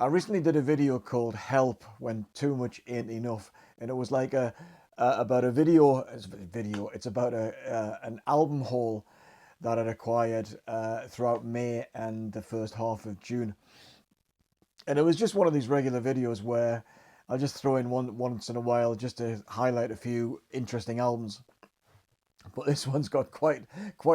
I recently did a video called "Help When Too Much Ain't Enough," and it was like about a video. It's about an album haul that I'd acquired throughout May and the first half of June, and it was just one of these regular videos where I'll just throw in one once in a while just to highlight a few interesting albums. But this one's got quite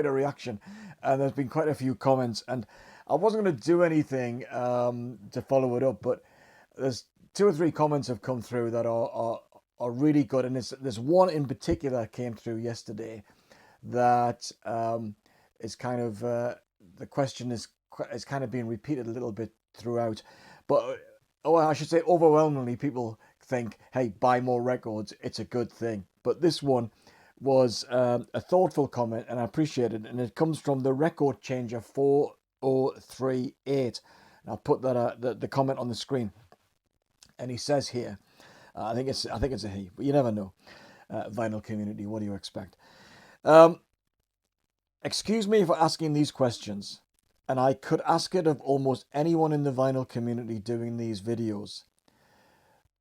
a reaction, and there's been quite a few comments. And I wasn't going to do anything to follow it up, but there's two or three comments have come through that are really good, and there's one in particular that came through yesterday that is kind of the question is kind of being repeated a little bit throughout, but oh, I should say overwhelmingly people think, hey, buy more records, it's a good thing. But this one was a thoughtful comment, and I appreciate it. And it comes from the record changer 4038. And I'll put the comment on the screen. And he says here, I think it's a he, but you never know. Vinyl community, what do you expect? Excuse me for asking these questions, and I could ask it of almost anyone in the vinyl community doing these videos.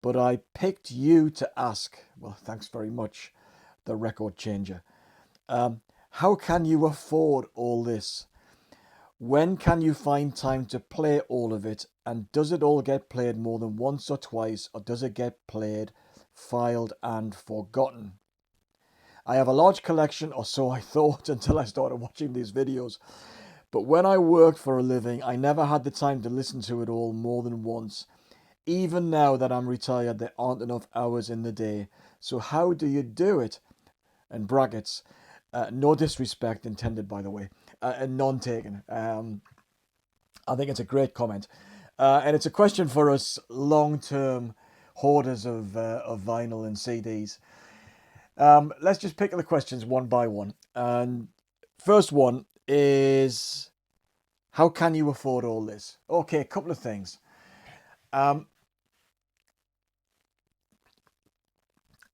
But I picked you to ask. Well, thanks very much, the record changer. How can you afford all this? When can you find time to play all of it? And does it all get played more than once or twice, or does it get played, filed, and forgotten? I have a large collection, or so I thought until I started watching these videos. But when I worked for a living, I never had the time to listen to it all more than once. Even now that I'm retired, there aren't enough hours in the day. So how do you do it? And brackets, no disrespect intended, by the way, and none taken. I think it's a great comment. And it's a question for us long-term hoarders of vinyl and CDs. Let's just pick the questions one by one. And first one is, how can you afford all this? Okay, a couple of things.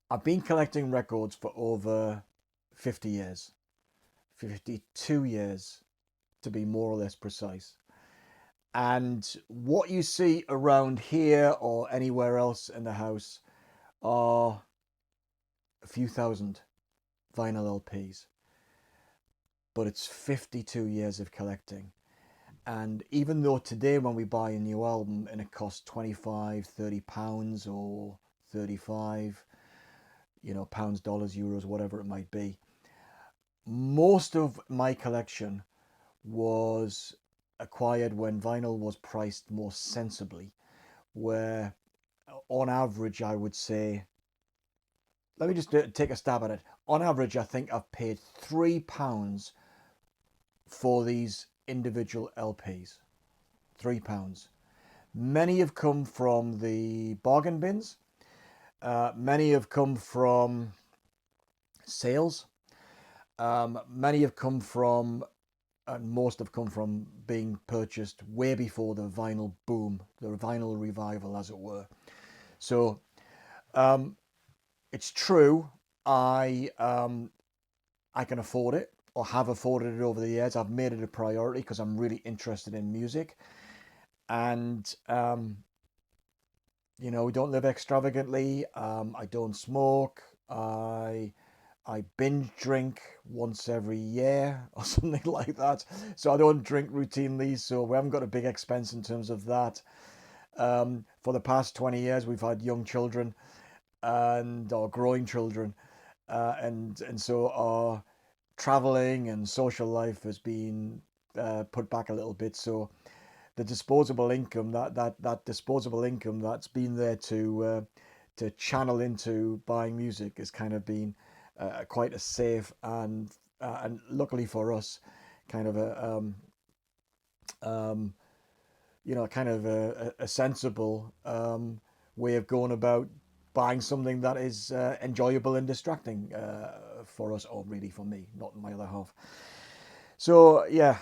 I've been collecting records for over 50 years, 52 years to be more or less precise. And what you see around here or anywhere else in the house are a few thousand vinyl LPs. But it's 52 years of collecting. And even though today when we buy a new album and it costs 25, 30 pounds or 35, pounds, dollars, euros, whatever it might be, most of my collection was acquired when vinyl was priced more sensibly, where on average I would say, let me just take a stab at it. On average, I think I've paid £3 for these individual LPs. £3. Many have come from the bargain bins. Many have come from sales. Many have come from, and most have come from being purchased way before the vinyl boom, the vinyl revival, as it were. So it's true. I can afford it, or have afforded it over the years. I've made it a priority because I'm really interested in music, and we don't live extravagantly. I don't smoke. I binge drink once every year or something like that. So I don't drink routinely. So we haven't got a big expense in terms of that. For the past 20 years, we've had young children and our growing children, and so our traveling and social life has been put back a little bit. So the disposable income, that disposable income that's been there to channel into buying music has kind of been quite a safe and luckily for us, kind of a sensible way of going about buying something that is enjoyable and distracting for us, or really for me, not my other half. So yeah,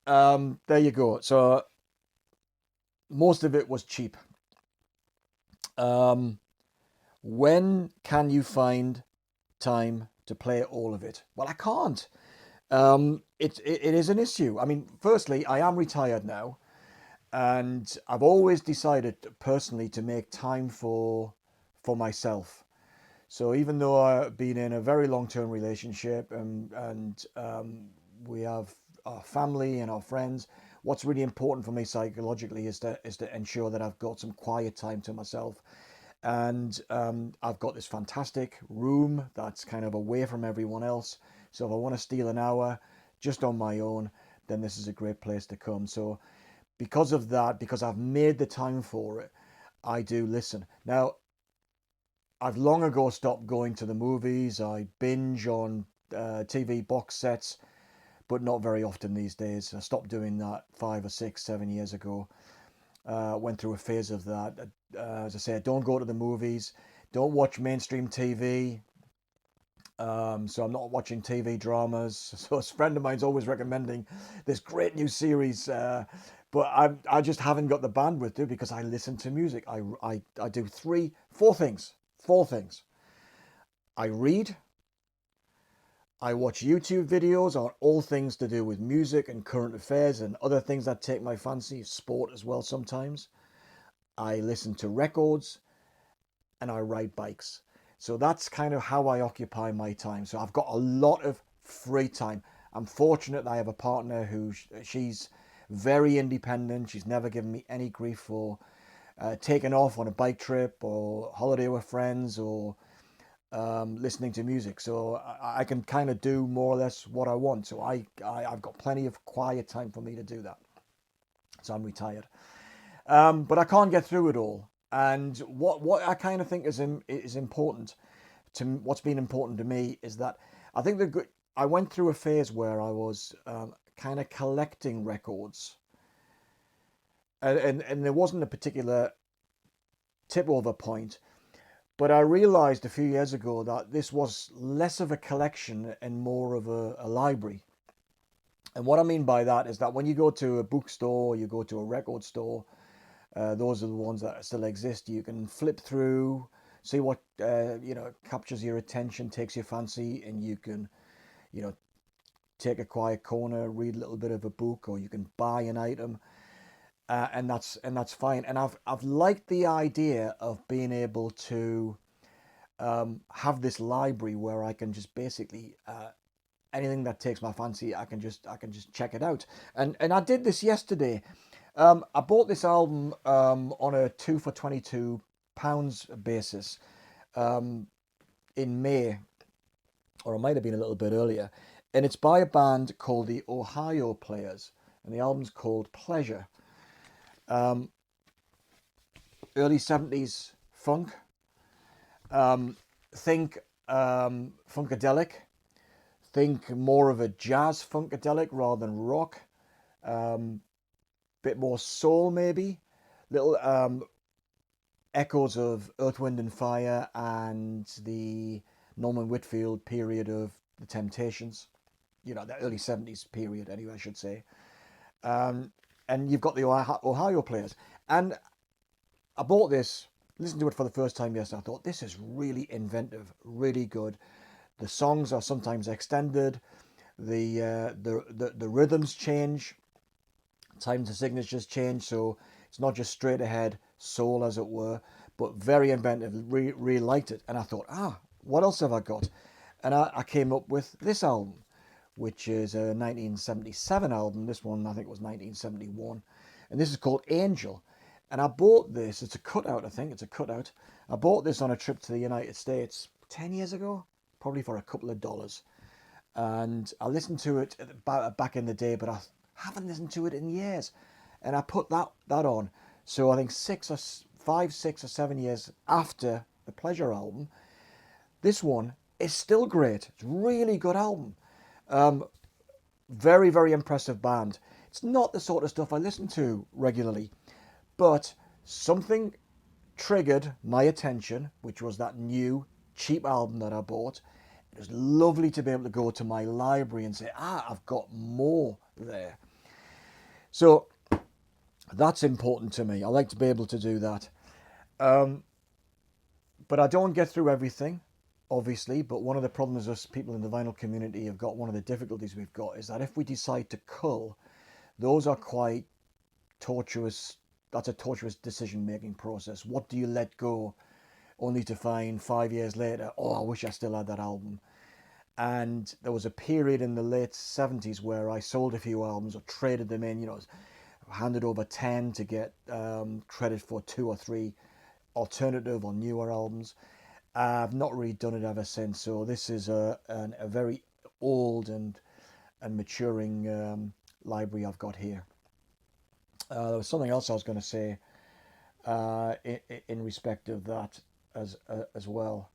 there you go. So most of it was cheap. When can you find time to play all of it? Well, I can't. It is an issue. I mean, firstly, I am retired now, And I've always decided personally to make time for myself. So even though I've been in a very long-term relationship, and we have our family and our friends, what's really important for me psychologically is to ensure that I've got some quiet time to myself. And I've got this fantastic room that's kind of away from everyone else. So if I want to steal an hour just on my own, then this is a great place to come. So because of that, because I've made the time for it, I do listen. Now, I've long ago stopped going to the movies. I binge on TV box sets, but not very often these days. I stopped doing that 5 or 6, 7 years ago. Went through a phase of that. As I say, don't go to the movies. Don't watch mainstream TV. So I'm not watching TV dramas. So a friend of mine's always recommending this great new series, but I just haven't got the bandwidth to, because I listen to music. I do four things. Four things. I read. I watch YouTube videos on all things to do with music and current affairs and other things that take my fancy, sport as well sometimes. I listen to records, and I ride bikes. So that's kind of how I occupy my time. So I've got a lot of free time. I'm fortunate that I have a partner who she's very independent. She's never given me any grief for taking off on a bike trip or holiday with friends or listening to music. So I can kind of do more or less what I want. So I've got plenty of quiet time for me to do that. So I'm retired. But I can't get through it all. And what I kind of think is important to what's been important to me is that I think I went through a phase where I was kind of collecting records, and there wasn't a particular tip over point, but I realized a few years ago that this was less of a collection and more of a library. And what I mean by that is that when you go to a bookstore, you go to a record store, those are the ones that still exist. You can flip through, see what captures your attention, takes your fancy, and you can, take a quiet corner, read a little bit of a book, or you can buy an item, and that's fine. And I've liked the idea of being able to have this library where I can just basically anything that takes my fancy, I can just check it out. And I did this yesterday. I bought this album on a 2 for £22 basis in May, or it might have been a little bit earlier. And it's by a band called the Ohio Players, and the album's called Pleasure. Early 70s funk. Think funkadelic. Think more of a jazz funkadelic rather than rock. Bit more soul maybe. Little echoes of Earth, Wind and Fire and the Norman Whitfield period of the Temptations. The early 70s period anyway, I should say. And you've got the Ohio Players. And I bought this, listened to it for the first time yesterday. I thought, this is really inventive, really good. The songs are sometimes extended. The rhythms change. Times and signatures change. So it's not just straight ahead soul, as it were, but very inventive. Really liked it. And I thought, what else have I got? And I came up with this album, which is a 1977 album. This one, I think, was 1971. And this is called Angel. And I bought this. It's a cutout, I think. It's a cutout. I bought this on a trip to the United States 10 years ago, probably for a couple of dollars. And I listened to it back in the day, but I haven't listened to it in years. And I put that on. So I think 5, 6 or 7 years after the Pleasure album, this one is still great. It's a really good album. Very, very impressive band. It's not the sort of stuff I listen to regularly, but something triggered my attention, which was that new cheap album that I bought. It was lovely to be able to go to my library and say, I've got more there. So that's important to me. I like to be able to do that. But I don't get through everything, obviously. But one of the problems us people in the vinyl community have got, one of the difficulties we've got, is that if we decide to cull, those are quite tortuous. That's a tortuous decision-making process. What do you let go, only to find 5 years later, oh, I wish I still had that album. And there was a period in the late 70s where I sold a few albums or traded them in, handed over 10 to get credit for 2 or 3 alternative or newer albums. I've not really done it ever since. So this is a very old and maturing library I've got here. There was something else I was going to say in respect of that as well.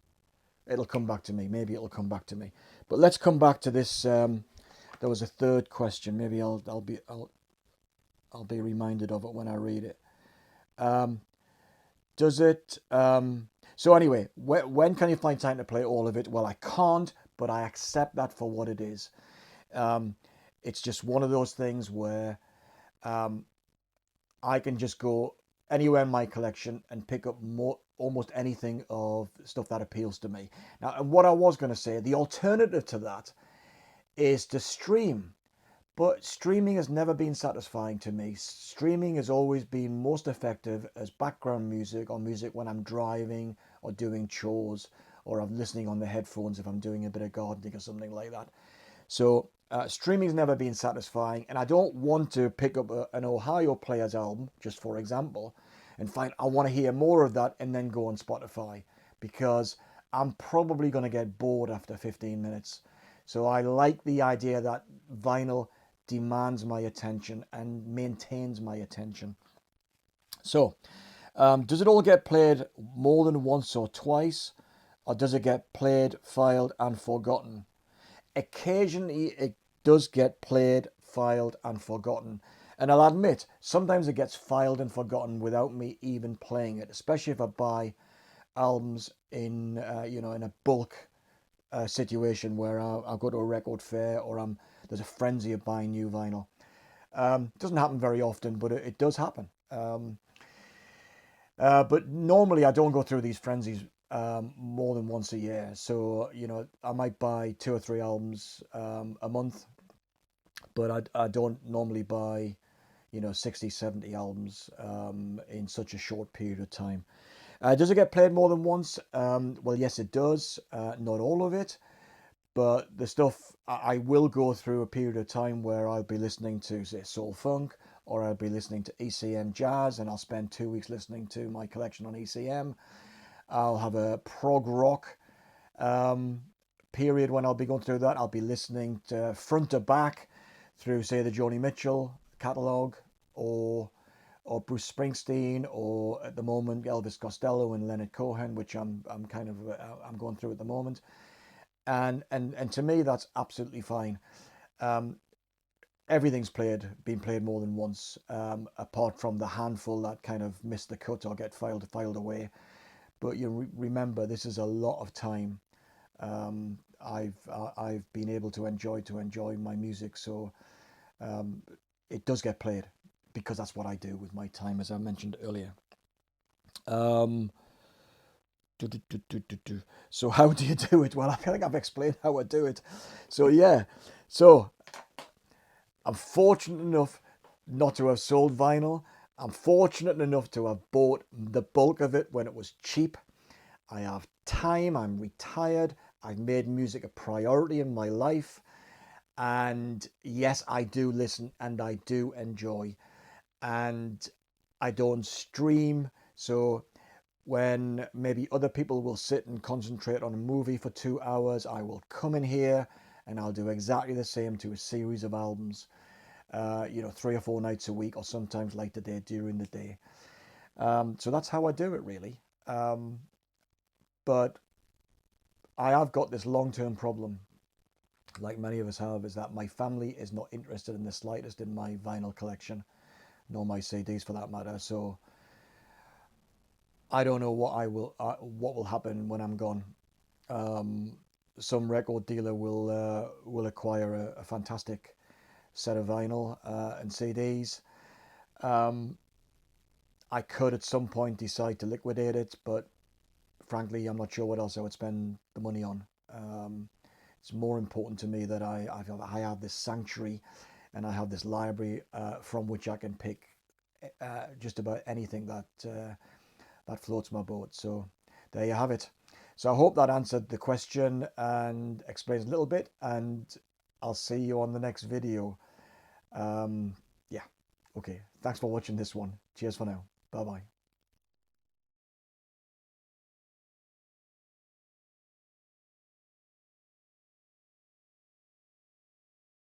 It'll come back to me. Maybe it'll come back to me. But let's come back to this. There was a third question. Maybe I'll be reminded of it when I read it. Does it? So anyway, when can you find time to play all of it? Well, I can't, but I accept that for what it is. It's just one of those things where I can just go anywhere in my collection and pick up almost anything of stuff that appeals to me. Now, and what I was going to say, the alternative to that is to stream. But streaming has never been satisfying to me. Streaming has always been most effective as background music or music when I'm driving or doing chores, or I'm listening on the headphones if I'm doing a bit of gardening or something like that. So streaming's never been satisfying, and I don't want to pick up an Ohio Players album, just for example, and find I want to hear more of that and then go on Spotify, because I'm probably going to get bored after 15 minutes. So I like the idea that vinyl demands my attention and maintains my attention. So, does it all get played more than once or twice, or does it get played, filed, and forgotten? Occasionally, it does get played, filed, and forgotten. And I'll admit, sometimes it gets filed and forgotten without me even playing it, especially if I buy albums in in a bulk situation where I'll go to a record fair, or there's a frenzy of buying new vinyl. It doesn't happen very often, but it does happen. But normally I don't go through these frenzies more than once a year. So, I might buy 2 or 3 albums a month, but I don't normally buy, 60, 70 albums in such a short period of time. Does it get played more than once? Well, yes, it does. Not all of it, but the stuff I will go through a period of time where I'll be listening to, say, soul funk, or I'll be listening to ECM jazz, and I'll spend 2 weeks listening to my collection on ECM. I'll have a prog rock period when I'll be going through that. I'll be listening to front to back through, say, the Joni Mitchell catalogue, or Bruce Springsteen, or at the moment Elvis Costello and Leonard Cohen, which I'm going through at the moment. And to me, that's absolutely fine. Everything's been played more than once, apart from the handful that kind of miss the cut or get filed away. But you remember, this is a lot of time I've been able to enjoy my music. So it does get played, because that's what I do with my time, as I mentioned earlier. So how do you do it? Well, I feel like I've explained how I do it. So yeah, so I'm fortunate enough not to have sold vinyl. I'm fortunate enough to have bought the bulk of it when it was cheap. I have time. I'm retired. I've made music a priority in my life. And yes, I do listen and I do enjoy. And I don't stream. So when maybe other people will sit and concentrate on a movie for 2 hours, I will come in here and I'll do exactly the same to a series of albums, 3 or 4 nights a week, or sometimes like today during the day. So that's how I do it, really. But I have got this long-term problem, like many of us have, is that my family is not interested in the slightest in my vinyl collection, nor my CDs for that matter. So I don't know what will happen when I'm gone. Some record dealer will acquire a fantastic set of vinyl and CDs. I could at some point decide to liquidate it, but frankly, I'm not sure what else I would spend the money on. It's more important to me that I have this sanctuary, and I have this library from which I can pick just about anything that floats my boat. So there you have it. So I hope that answered the question and explains a little bit, and I'll see you on the next video. Yeah, okay, thanks for watching this one. Cheers for now. Bye bye.